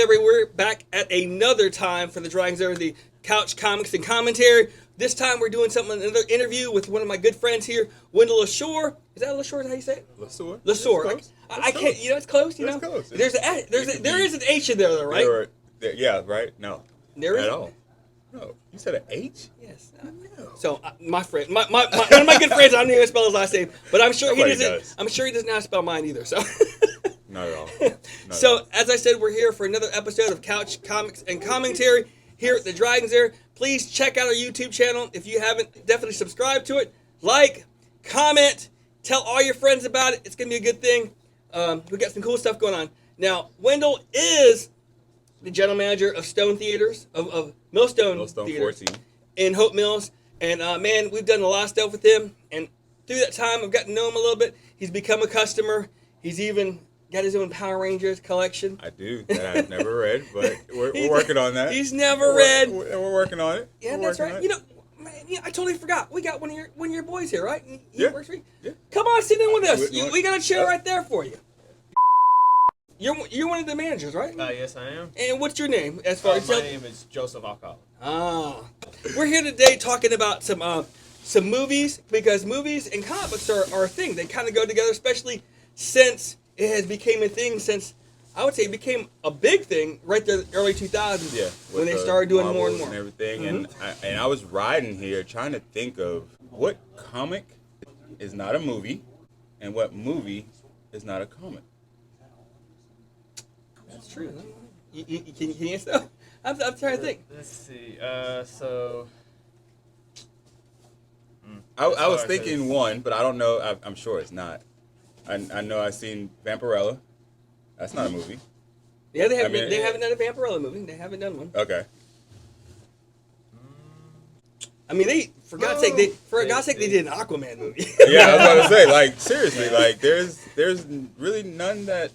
We're back at another time for the Drawings Over the Couch Comics and Commentary. This time we're doing another interview with one of my good friends here, Wendell LaShore. Is that LaShore? Is that how you say it? LaShore. LaShore. I can't. You know, it's close. You know, close. There is an H in there, though, right? Yeah, right. No, there isn't. At all. No, you said an H? Yes. No. So my friend, one of my good friends, I don't even spell his last name, but I'm sure he doesn't. I'm sure he doesn't know how to spell mine either. So. Not at all. As I said, we're here for another episode of Couch Comics and Commentary here at the Dragons There. Please check out our YouTube channel. If you haven't, definitely subscribe to it. Like, comment, tell all your friends about it. It's going to be a good thing. We got some cool stuff going on. Now, Wendell is the general manager of Stone Theaters, of Millstone Theaters 14. In Hope Mills. And, man, we've done a lot of stuff with him. And through that time, I've gotten to know him a little bit. He's become a customer. He's even got his own Power Rangers collection. I do. That I've never read, but we're working on that. He's never read. We're working on it. Yeah, that's right. You know, man, I totally forgot. We got one of your boys here, right? Yeah. Works for you? Yeah. Come on, sit in with us. We got a chair right there for you. You're one of the managers, right? Yes, I am. And what's your name? As far as my name is Joseph Alcala. We're here today talking about some movies, because movies and comics are a thing. They kind of go together, especially since it has became a thing since, I would say, it became a big thing right there in the early 2000s. Yeah, when they started doing more and more. And everything. Mm-hmm. And I was riding here trying to think of what comic is not a movie and what movie is not a comic. That's true. Can you answer that? I'm trying to think. Let's see. I was thinking one, but I don't know. I'm sure it's not. I know I've seen Vampirella. That's not a movie. Yeah, they haven't done a Vampirella movie. They haven't done one. Okay. I mean, for God's sake, they did an Aquaman movie. Yeah, I was about to say, like, seriously, like, there's really none that.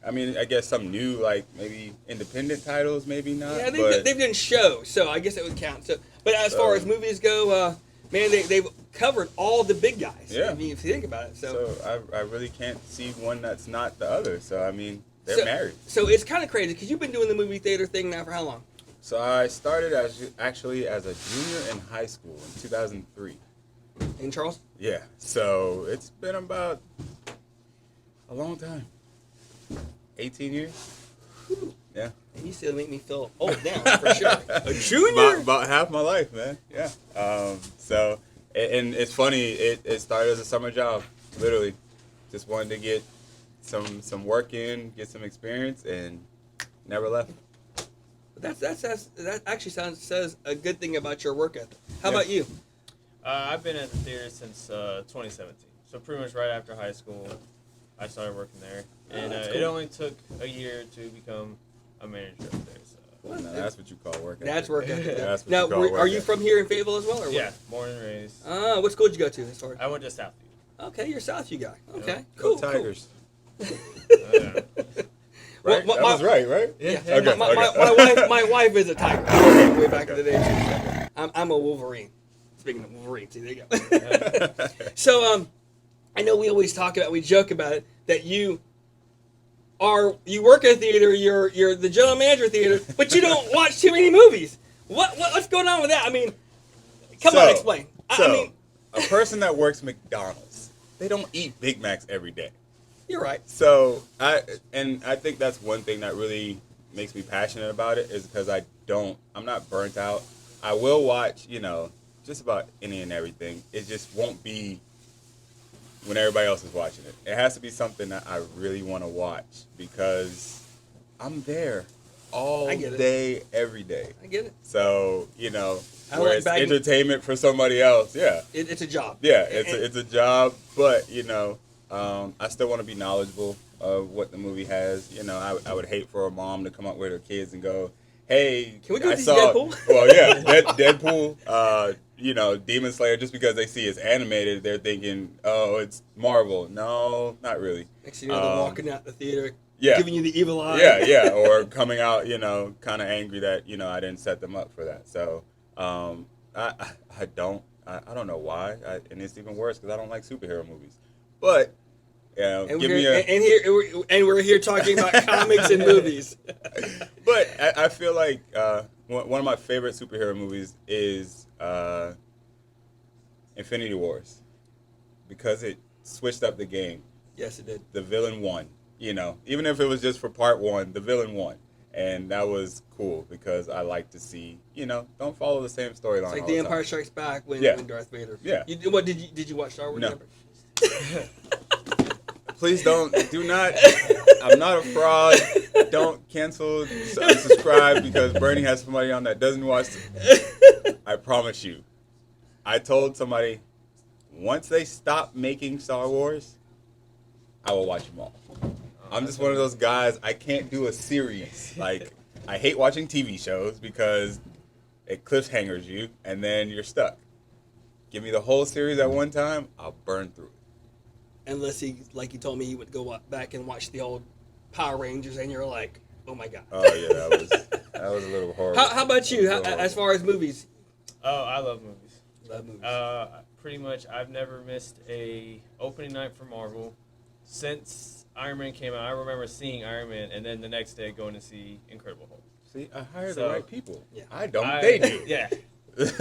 I mean, I guess some new, like, maybe independent titles, maybe not. Yeah, they've done shows, so I guess it would count. So, but as far as movies go, man, they've covered all the big guys. Yeah. I mean, if you think about it. So I really can't see one that's not the other. So, I mean, they're married. So it's kind of crazy, because you've been doing the movie theater thing now for how long? So I started actually as a junior in high school in 2003. In Charleston? Yeah. So it's been about a long time. 18 years. Yeah. And you still make me feel old now, for sure. A junior? About half my life, man. Yeah. So, and it's funny, it started as a summer job, literally. Just wanted to get some work in, get some experience, and never left. That actually says a good thing about your work ethic. How about you? I've been at the theater since 2017. So pretty much right after high school, I started working there. And cool. It only took a year to become a manager up there. So. Well, that's what you call work ethic. That's work ethic. That's what now, you call work are you ethic. from here in Fayetteville as well? Or yeah, what? born and raised. What school did you go to? Sorry. I went to Southview. Okay, you're a Southview guy. Okay, Yep. cool. Go Tigers. Cool. Right? Well, that was right? Yeah. Okay. My wife is a Tiger. Way back in the day. I'm a Wolverine. Speaking of Wolverine, see, there you go. So, I know we always we joke about it, that you work at a theater, you're the general manager of theater, but you don't watch too many movies. What's going on with that? I mean, come on, explain. I mean, a person that works McDonald's, they don't eat Big Macs every day. You're right. So I think that's one thing that really makes me passionate about it, is because I'm not burnt out. I will watch, just about any and everything. It just won't be when everybody else is watching it. It has to be something that I really want to watch, because I'm there all day, every day. I get it. So, where it's entertainment for somebody else, yeah. It's a job. Yeah, it's a job, but, I still want to be knowledgeable of what the movie has. I would hate for a mom to come up with her kids and go, hey, can we go see Deadpool? Well, yeah, Deadpool, Demon Slayer, just because they see it's animated, they're thinking, oh, it's Marvel. No, not really. Next thing you know, they're walking out the theater, Yeah. giving you the evil eye. Yeah, or coming out, kind of angry that I didn't set them up for that. So, I don't know why, and it's even worse because I don't like superhero movies. But And give we're, me a. and we're here talking about comics and movies. But I feel like one of my favorite superhero movies is Infinity Wars because it switched up the game. Yes, it did. The villain won. Even if it was just for part one, the villain won. And that was cool because I like to see, don't follow the same storyline. It's like all The the Empire time. Strikes Back when Darth Vader. Yeah. Did you watch Star Wars? No. Please do not. I'm not a fraud. Don't cancel, unsubscribe because Bernie has somebody on that doesn't watch. I promise you. I told somebody once they stop making Star Wars, I will watch them all. I'm just one of those guys. I can't do a series. Like, I hate watching TV shows because it cliffhangers you and then you're stuck. Give me the whole series at one time, I'll burn through it. Unless he told me he would go back and watch the old Power Rangers, and you're like, oh my god. Oh yeah, that was a little horrible. How about you? As far as movies? Oh, I love movies. Love movies. Pretty much, I've never missed a opening night for Marvel since Iron Man came out. I remember seeing Iron Man, and then the next day going to see Incredible Hulk. See, I hire the right people. Yeah. I don't. They do. Yeah.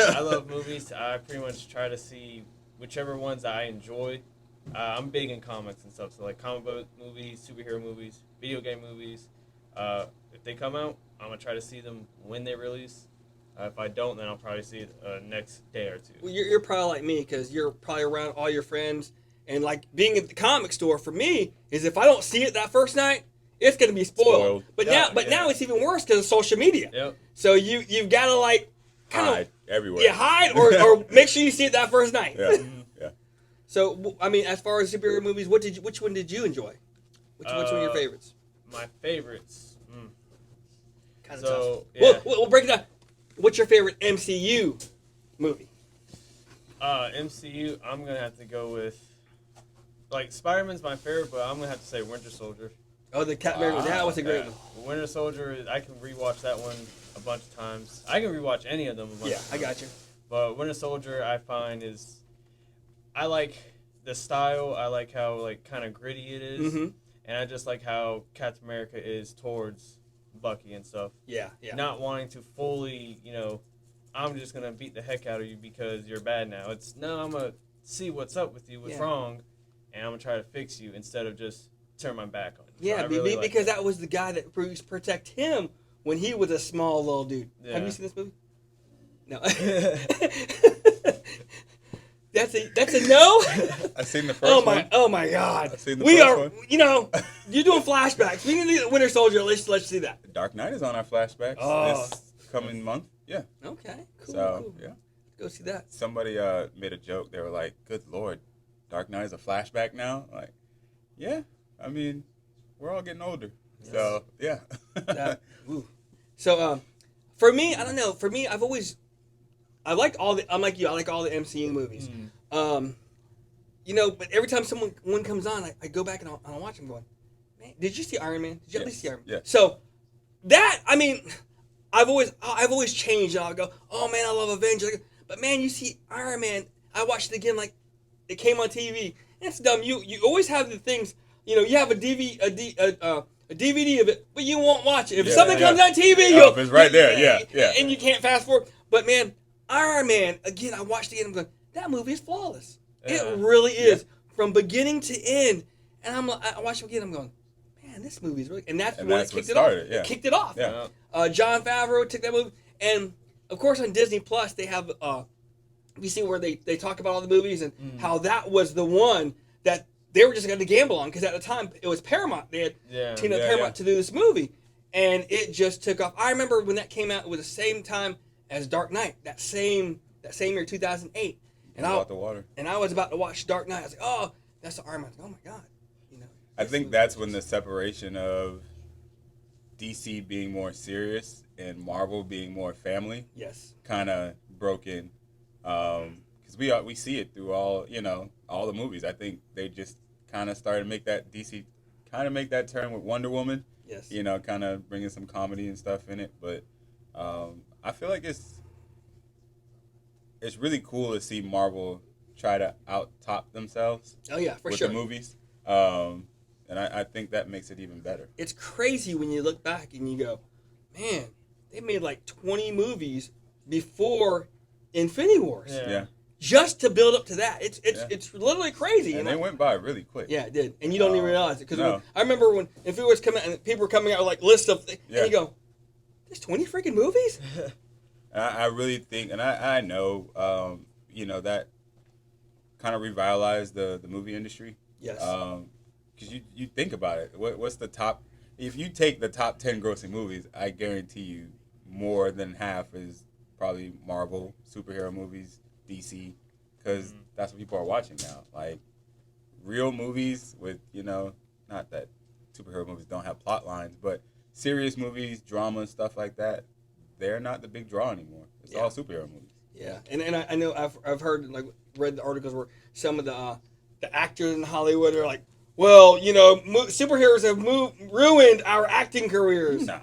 I love movies. I pretty much try to see whichever ones I enjoy. I'm big in comics and stuff, so like comic book movies, superhero movies, video game movies. If they come out, I'm gonna try to see them when they release. If I don't, then I'll probably see it next day or two. Well, you're probably like me because you're probably around all your friends, and like being at the comic store for me is if I don't see it that first night, it's gonna be spoiled. But now it's even worse because of social media. Yep. So you've got to like kind Hide of everywhere. Yeah, hide or make sure you see it that first night. Yeah. Yeah. So I mean, as far as superhero movies, which one did you enjoy? Which one are your favorites? My favorites. Kind of So, tough. yeah. We'll break it down. What's your favorite MCU movie? MCU, I'm gonna have to go with Spider-Man's my favorite, but I'm gonna have to say Winter Soldier. Oh, the Captain America. That was a great one. Winter Soldier, I can rewatch that one a bunch of times. I can rewatch any of them a bunch of times. I got you. But Winter Soldier, I find I like the style. I like how kind of gritty it is, and I just like how Captain America is towards Bucky and stuff. Yeah. Not wanting to fully, I'm just gonna beat the heck out of you because you're bad now. It's no, I'm gonna see what's up with you, what's wrong, and I'm gonna try to fix you instead of just turn my back on you. Yeah, so really because that was the guy that used to protect him when he was a small little dude. Yeah. Have you seen this movie? No. That's a no. I've seen the first one. Oh my God. I've seen the we first are, one. You're doing flashbacks. We need the Winter Soldier. Let's see that. Dark Knight is on our flashbacks this coming month. Yeah. Okay. Cool. So cool. yeah. Go see that. Somebody made a joke. They were like, "Good Lord, Dark Knight is a flashback now." Like, yeah. I mean, we're all getting older. Yes. So yeah. So for me, I don't know. For me, I'm like you. I like all the MCU movies. But every time one comes on, I go back and I'll watch them. Going, man, did you see Iron Man? Did you at least see Iron Man? Yeah. So that I've always changed. And I'll go, oh man, I love Avengers. But man, you see Iron Man. I watched it again like it came on TV. It's dumb. You always have the things. You have a DVD of it, but you won't watch it. If something comes on TV, it's right there. Yeah. And you can't fast forward. But man, Iron Man, again, I watched it and I'm going, that movie is flawless. It really is. From beginning to end. And I watched it again, I'm going, man, this movie is really... And that's what kicked it off. Yeah. It kicked it off. Yeah. Jon Favreau took that movie. And, of course, on Disney Plus, they have... you see where they talk about all the movies and how that was the one that they were just going to gamble on. Because at the time, it was Paramount. They had teamed up Paramount to do this movie. And it just took off. I remember when that came out, it was the same time as Dark Knight, that same year, 2008, and I was about to watch Dark Knight. I was like, oh, that's the Iron Man. Oh my God, I think that's when the separation of DC being more serious and Marvel being more family, kind of broke in, because we see it through all the movies. I think they just kind of started to make that DC trying to make that turn with Wonder Woman. Yes. You know, kind of bringing some comedy and stuff in it. But I feel like it's really cool to see Marvel try to out-top themselves. Oh, yeah, for with sure. the movies. And I think that makes it even better. It's crazy when you look back and you go, man, they made like 20 movies before Infinity Wars. Yeah. Just to build up to that. It's literally crazy. And they went by really quick. Yeah, it did. And you don't even realize it. Because No. I remember when Infinity Wars came out and people were coming out with like lists of things. Yeah. And you go, there's 20 freaking movies? I really think, and I know, you know, that kind of revitalized the movie industry. Yes. Because you think about it. What's the top? If you take the top 10 grossing movies, I guarantee you more than half is probably Marvel, superhero movies, DC, because that's what people are watching now. Like, real movies with, you know, not that superhero movies don't have plot lines, but serious movies, drama, stuff like that, they're not the big draw anymore. It's all superhero movies. Yeah, and I know I've heard, like, read the articles where some of the actors in Hollywood are like, well, you know, superheroes have ruined our acting careers. No.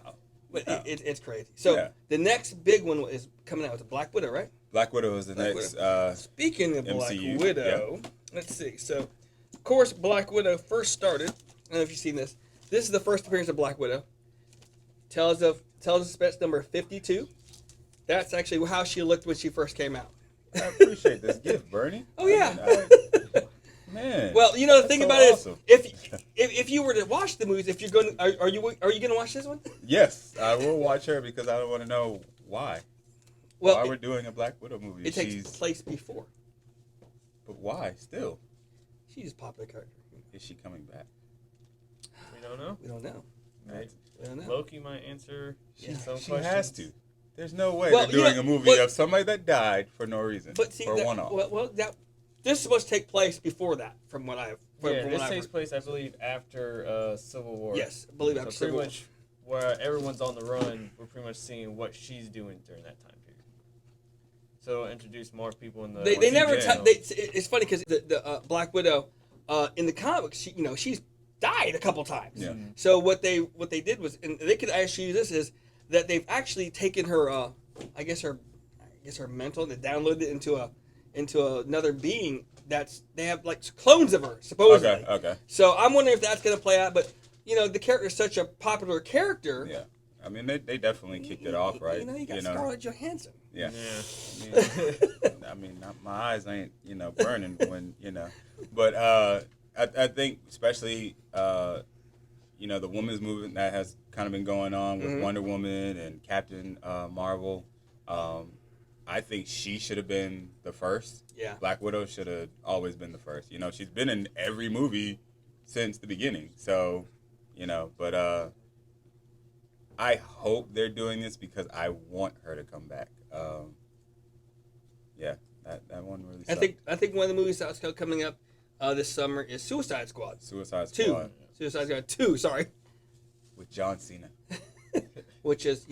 But No. it's crazy. So the next big one is coming out with Black Widow, right? Black Widow is the next. Speaking of Black MCU, Widow, let's see. So, of course, Black Widow first started. I don't know if you've seen this. This is the first appearance of Black Widow. Tells us specs number 52. That's actually how she looked when she first came out. I appreciate this gift, Bernie. Oh yeah. Man. Well, you know the thing so about awesome. it is, if you were to watch the movies, if you're going, are you going to watch this one? Yes, I will watch her because I want to know why. Well, why we're doing a Black Widow movie? It takes place before. But why? Still, she's a popular character. is she coming back? We don't know. We don't know. Right. We don't know. Loki might answer some She questions. has to. There's no way Well, they're doing yeah, a movie but- of somebody that died for no reason But see, or that, one-off. this is supposed to take place before that, from what I've. This takes place, I believe, after Civil War. Yes, I believe So after pretty Civil War. much where everyone's on the run, we're pretty much seeing what she's doing during that time period. So it'll introduce more people in the. They never. did. It's funny because the Black Widow in the comics, she's died a couple times. Yeah. So what they did was, and they could actually use this, is that they've actually taken her, I guess her mental, they downloaded it into another being they have like clones of her supposedly. Okay. So I'm wondering if that's gonna play out, but the character is such a popular character. Yeah. I mean, they definitely kicked it off, right? You got Scarlett Johansson. Yeah. Yeah. I mean, my eyes ain't, burning when, But I think especially, the women's movement that has kind of been going on with Wonder Woman and Captain Marvel. I think she should have been the first. Yeah. Black Widow should have always been the first. She's been in every movie since the beginning. So, but I hope they're doing this because I want her to come back. Yeah, that one really sucked. I think one of the movies that's coming up this summer is Suicide Squad. Suicide 2. Squad. Suicide Squad 2, sorry. With John Cena. which is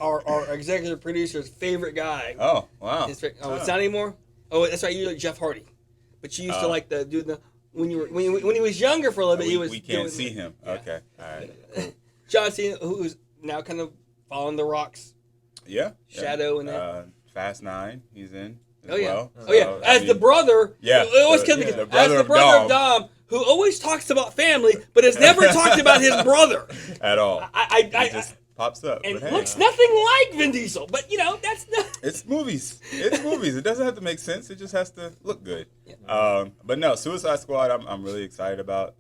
our executive producer's favorite guy. Oh, wow. It's not anymore? Oh, that's right, you like Jeff Hardy. But you used to like the dude when he was younger for a little bit. We can't see him. Yeah. Okay, all right. Cool. John Cena, who's now kind of following the Rock's Yeah. shadow in that. Fast 9, he's in as Oh yeah, well. oh yeah. As the brother, Yeah, it always kills me. the As brother the of brother of Dom. Dom, who always talks about family, but has never talked about his brother. At all. I He just pops up. and but hey, looks nothing like Vin Diesel, but that's not. it's movies. It's movies. It doesn't have to make sense. It just has to look good. Yeah. But no, Suicide Squad. I'm really excited about.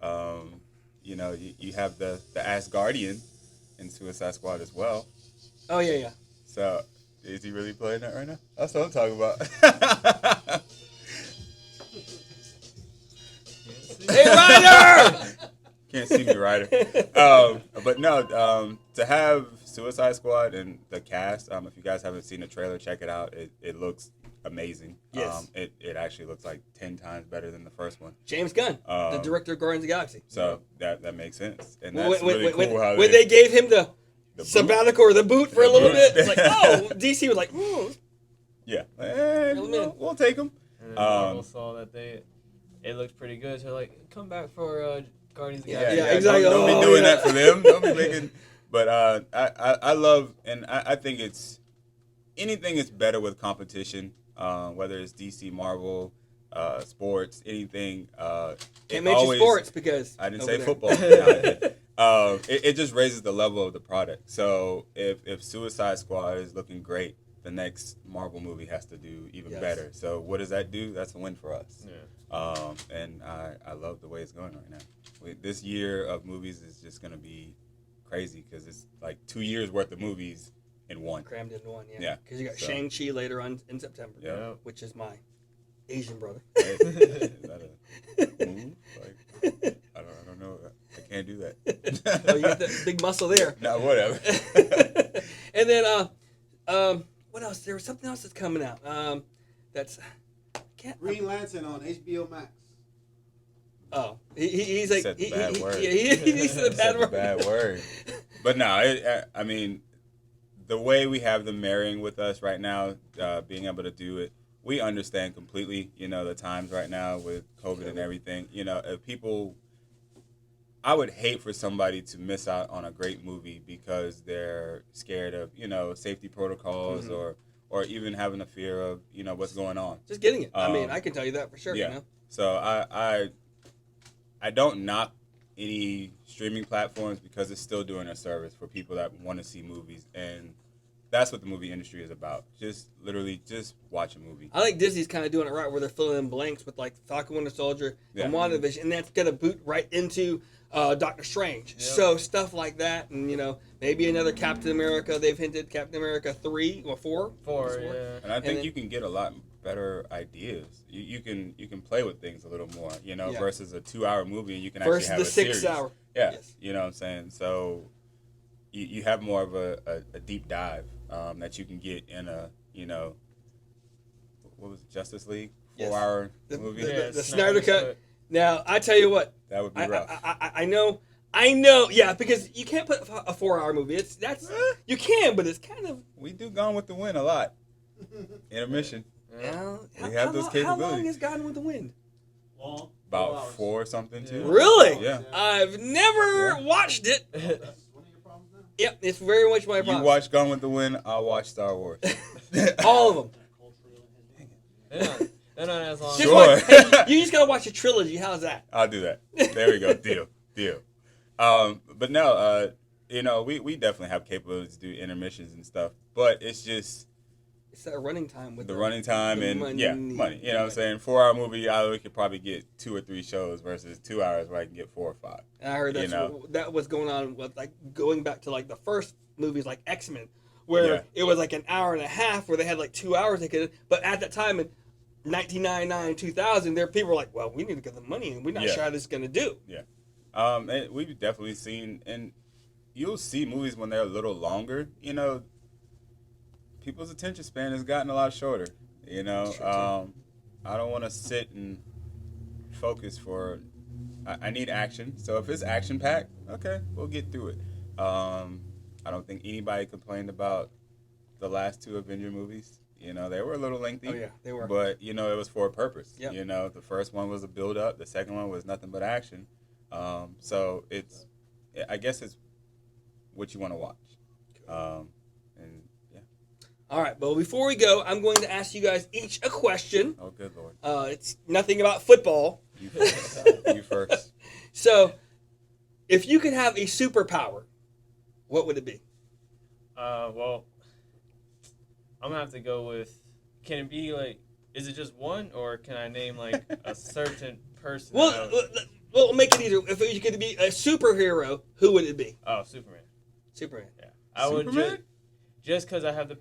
You have the Asgardian in Suicide Squad as well. Oh yeah. So is he really playing that right now? That's what I'm talking about. Hey Ryder! Can't see me, Ryder. But no, to have Suicide Squad and the cast, if you guys haven't seen the trailer, check it out. It looks amazing. Yes. It actually looks like 10 times better than the first one. James Gunn, the director of Guardians of the Galaxy. So that makes sense. And that's really cool how when they gave him the boot? sabbatical or the boot for a The little boot. bit, it's like, oh, DC was like, Yeah. We'll take them. And then Marvel saw that it looked pretty good, so like, come back for Guardians of the Yeah, Galaxy. Yeah, exactly. Don't Oh, be doing yeah. that for them. Don't be making. But I love, and I think it's anything is better with competition. Whether it's DC, Marvel, sports, anything. Can't mention sports because I didn't over say there. football. No, I did. It just raises the level of the product. So if Suicide Squad is looking great, the next Marvel movie has to do even Yes. better. So what does that do? That's a win for us. Yeah. And I love the way it's going right now. This year of movies is just going to be crazy because it's like 2 years worth of movies in one. Crammed into one, yeah. Yeah. Because you got So- Shang-Chi later on in September, Yeah. which is my Asian brother. Is that a move? Like, I don't know. I can't do that. Oh, you got that big muscle there. No, whatever. And then, what else? There was something else that's coming out. That's can't. Green Lantern on HBO Max. Oh, he's like Said the bad word. Yeah, he said the bad word. Bad word. But no, I mean, the way we have them marrying with us right now, being able to do it, we understand completely. You know, the times right now with COVID and everything. You know, if people. I would hate for somebody to miss out on a great movie because they're scared of, safety protocols or even having a fear of, what's going on. Just getting it. I mean, I can tell you that for sure. Yeah. You know? So I don't knock any streaming platforms because it's still doing a service for people that want to see movies, and that's what the movie industry is about. Just literally just watch a movie. I think Disney's kind of doing it right where they're filling in blanks with like Falcon Winter Soldier and WandaVision, and that's gonna boot right into Doctor Strange. Yep. So stuff like that, and maybe another Captain America. They've hinted Captain America 3 or 4. Four, yeah. And I think then- you can get a lot better ideas. You can play with things a little more, versus a 2-hour movie, and you can Versus actually have the a 6 series. hour. Yeah, Yes. you know what I'm saying. So you have more of a deep dive that you can get in a what was it, Justice League 4-hour movie. The Snyder Cut. Now I tell you what, That would be rough. I know, yeah, because you can't put a 4-hour movie. You can, but it's kind of. We do Gone with the Wind a lot. Intermission. We have those How long capabilities. is Gone with the Wind? Long. About 4 or something too. Really? Yeah. I've never watched it. That's one of your problems now. Yep, it's very much my You problem. watch Gone with the Wind, I'll watch Star Wars. All of them. They're not as long. Just Sure. watch, hey, you just gotta watch a trilogy. How's that? I'll do that. There we go. Deal. But no, we definitely have capabilities to do intermissions and stuff. But it's just It's that running time with the running time the and money. money. You know what I'm saying? 4-hour movie, I could probably get 2 or 3 shows versus 2 hours where I can get 4 or 5. And I heard that was going on with like going back to like the first movies like X-Men, where it was like an hour and a half where they had like 2 hours they could. But at that time in 1999, 2000, there people were like, well, we need to get the money and we're not sure how this is gonna do. Yeah. And we've definitely seen, and you'll see movies when they're a little longer. People's attention span has gotten a lot shorter. I don't want to sit and focus for. I need action. So if it's action packed, okay, we'll get through it. I don't think anybody complained about the last 2 Avenger movies. They were a little lengthy. Oh yeah, they were. But it was for a purpose. Yep. The first one was a build up. The second one was nothing but action. So I guess it's what you want to watch. And yeah. All right, but before we go, I'm going to ask you guys each a question. Oh, good Lord. It's nothing about football. You first. You first. So, if you could have a superpower, what would it be? Well, I'm gonna have to go with. Can it be like? Is it just one, or can I name like a certain person? Well, make it easier. If you could be a superhero, who would it be? Oh, Superman. Superman. Yeah, I would Superman? just because I have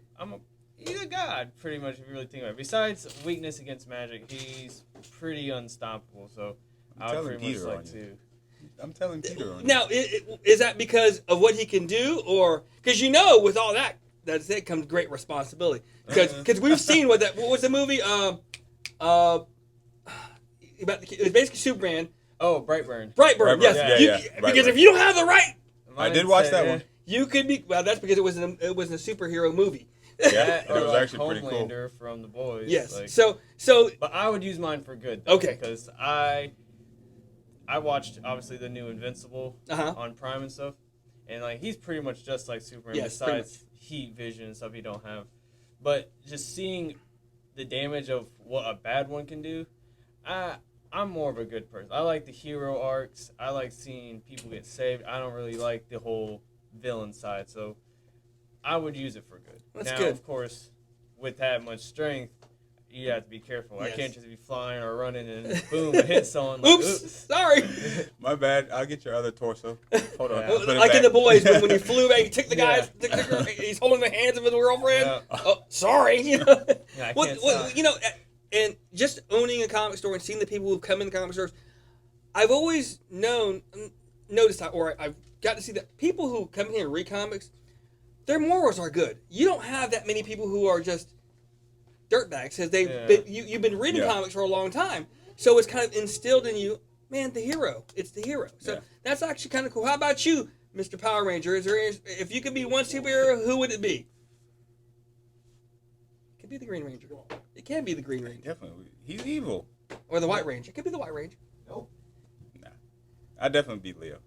he's a god, pretty much, if you really think about it. Besides weakness against magic, he's pretty unstoppable. So I would pretty much like to. I'm telling Peter on you. Now, is that because of what he can do, or because with all that's it comes great responsibility? Because we've seen what was the movie? About it was basically Superman. Oh, Brightburn. Brightburn, yes. Yeah. Because Brightburn. if you don't have the right, I did watch that one. you could be. Well, that's because it was a superhero movie. Yeah, it Or was like actually pretty cool. Homelander from The Boys. Yes. Like, so but I would use mine for good. Though, Okay. Because I watched obviously the new Invincible on Prime and stuff, and like he's pretty much just like Superman. Yes, besides heat vision and stuff he don't have, but just seeing the damage of what a bad one can do, I'm more of a good person. I like the hero arcs. I like seeing people get saved. I don't really like the whole villain side, so I would use it for good. That's now, good. Of course, with that much strength, you have to be careful. Yes. I can't just be flying or running and boom, hit someone. Like, Oops, sorry. My bad. I'll get your other torso. Hold on. Yeah. I'll put it Like in back. The Boys, when he flew back, he took the guy, he's holding the hands of his girlfriend. Yeah. Oh, sorry. Yeah, I can't stop. You know, and just owning a comic store and seeing the people who've come in the comic stores, I've always noticed that, or I've got to see that people who come in here and read comics, their morals are good. You don't have that many people who are just dirtbags because you've been reading comics for a long time, so it's kind of instilled in you, man. The hero, it's the hero. So that's actually kind of cool. How about you, Mr. Power Ranger? Is there if you could be one superhero, who would it be? It could be the Green Ranger. It can be the Green Ranger Definitely. He's evil. or the White Ranger. It could be the White Ranger. Nope. Nah. I'd definitely be Leo.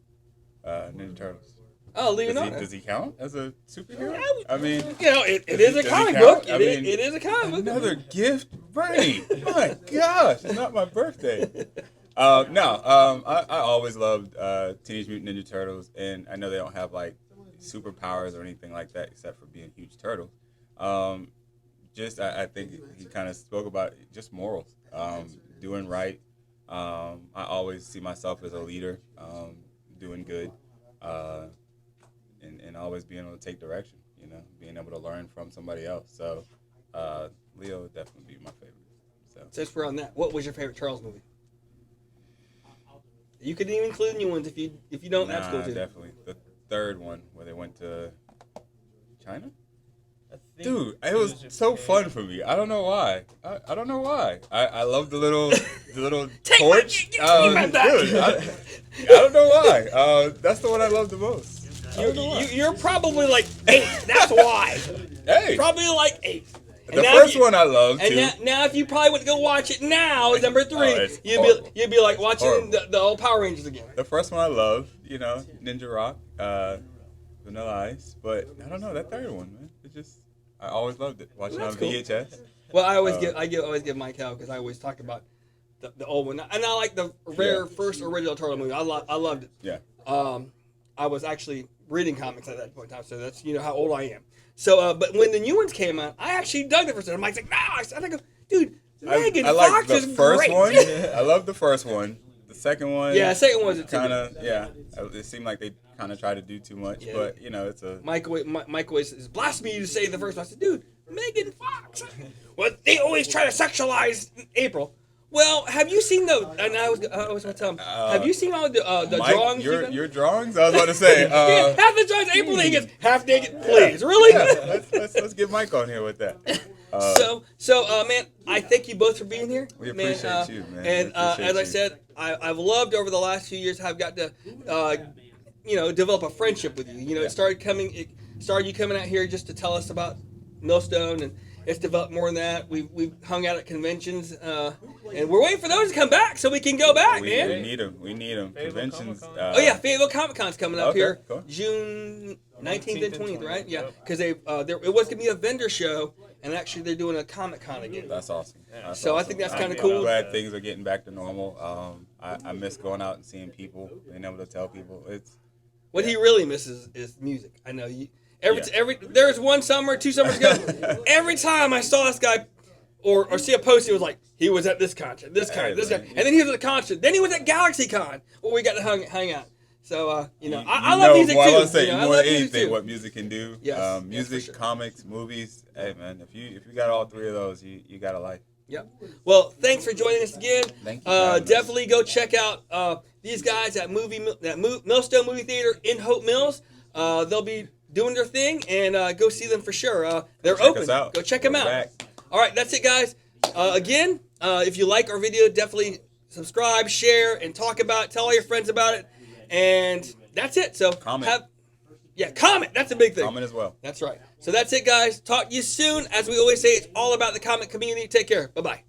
Ninja Turtles. Oh, Leonardo. Does he count as a superhero? I mean, You know, it Does is he- a does he comic count? book. I It mean, is a comic book. another gift, Bernie. My gosh, it's not my birthday. I always loved Teenage Mutant Ninja Turtles, and I know they don't have like superpowers or anything like that except for being huge turtles. I think he kind of spoke about just morals, doing right. I always see myself as a leader, doing good, and always being able to take direction. You know, being able to learn from somebody else. So Leo would definitely be my favorite. So Since we're on that, what was your favorite Charles movie? You could even include new ones if you don't. That's cool too. Definitely the third one where they went to China. I think Dude, it was so fun for me. I don't know why. I don't know why. I love the little Take torch. my- give me back. Dude, I don't know why. That's the one I love the most. I don't know why. You're probably like 8. That's why. Hey, Probably like 8. the first one I loved And too. now, if you probably would go watch it now, number 3, it's you'd horrible. be like watching Horrible. the old Power Rangers again. The first one I love, you know, Ninja Rock, Vanilla Ice, but I don't know that third one, man. It just I always loved it watching Well, on that's cool. VHS. Well, I always give Mike hell because I always talk about the old one, and I like the rare first original Turtle movie. I loved it. Yeah. I was actually reading comics at that point in time, so that's how old I am. So, but when the new ones came out, I actually dug the first one. Mike's like, no, I go, dude, Megan I like Fox the is first great. one. I love the first one. The second one, Yeah, second one was kind of It seemed like they kind of tried to do too much, Yeah. but you know, it's a Mike always is blasphemy to say the first one. I said, dude, Megan Fox. Well, they always try to sexualize April. Well, have you seen the? And I was going to tell him. Have you seen all the Mike, drawings? your drawings. I was about to say. Yeah, half the drawings. April they gets half naked. Please, really? Yeah, let's get Mike on here with that. Man, I thank you both for being here. We appreciate you, man. And We appreciate as I you. said, I've loved over the last few years how I've got to, develop a friendship with you. You know, it started you coming out here just to tell us about Millstone, and it's developed more than that. We've hung out at conventions, and we're waiting for those to come back so we can go back, we man. need them. We need them. Fayetteville Conventions. Comic-Con. Oh yeah, Fayetteville Comic Con's coming up Okay, here cool. June 19th and 20th, right? Yeah, Yep. because it was gonna be a vendor show, and actually they're doing a Comic Con again. That's awesome. That's So I awesome. think that's kinda I'm cool. glad things are getting back to normal. I miss going out and seeing people, being able to tell people. What he really misses is music. I know you. There's one summer, 2 summers ago. Every time I saw this guy, or see a post, he was like, he was at this concert, this guy, and then he was at a concert. Then he was at GalaxyCon, where we got to hang out. So I love music too. I want to say I more love than music anything, too. what music can do. Yes, music, for sure. comics, movies. Hey man, if you got all 3 of those, you got a life. Yep. Well, thanks for joining us again. Thank you for having us. Definitely go check out these guys at Millstone Movie Theater in Hope Mills. They'll be doing their thing, and go see them for sure. They're Check open. us out. Go check them We're out. back. All right, that's it, guys. Again, if you like our video, definitely subscribe, share, and talk about it. Tell all your friends about it. And that's it. So Comment. Comment. That's a big thing. Comment as well. That's right. So that's it, guys. Talk to you soon. As we always say, it's all about the comic community. Take care. Bye-bye.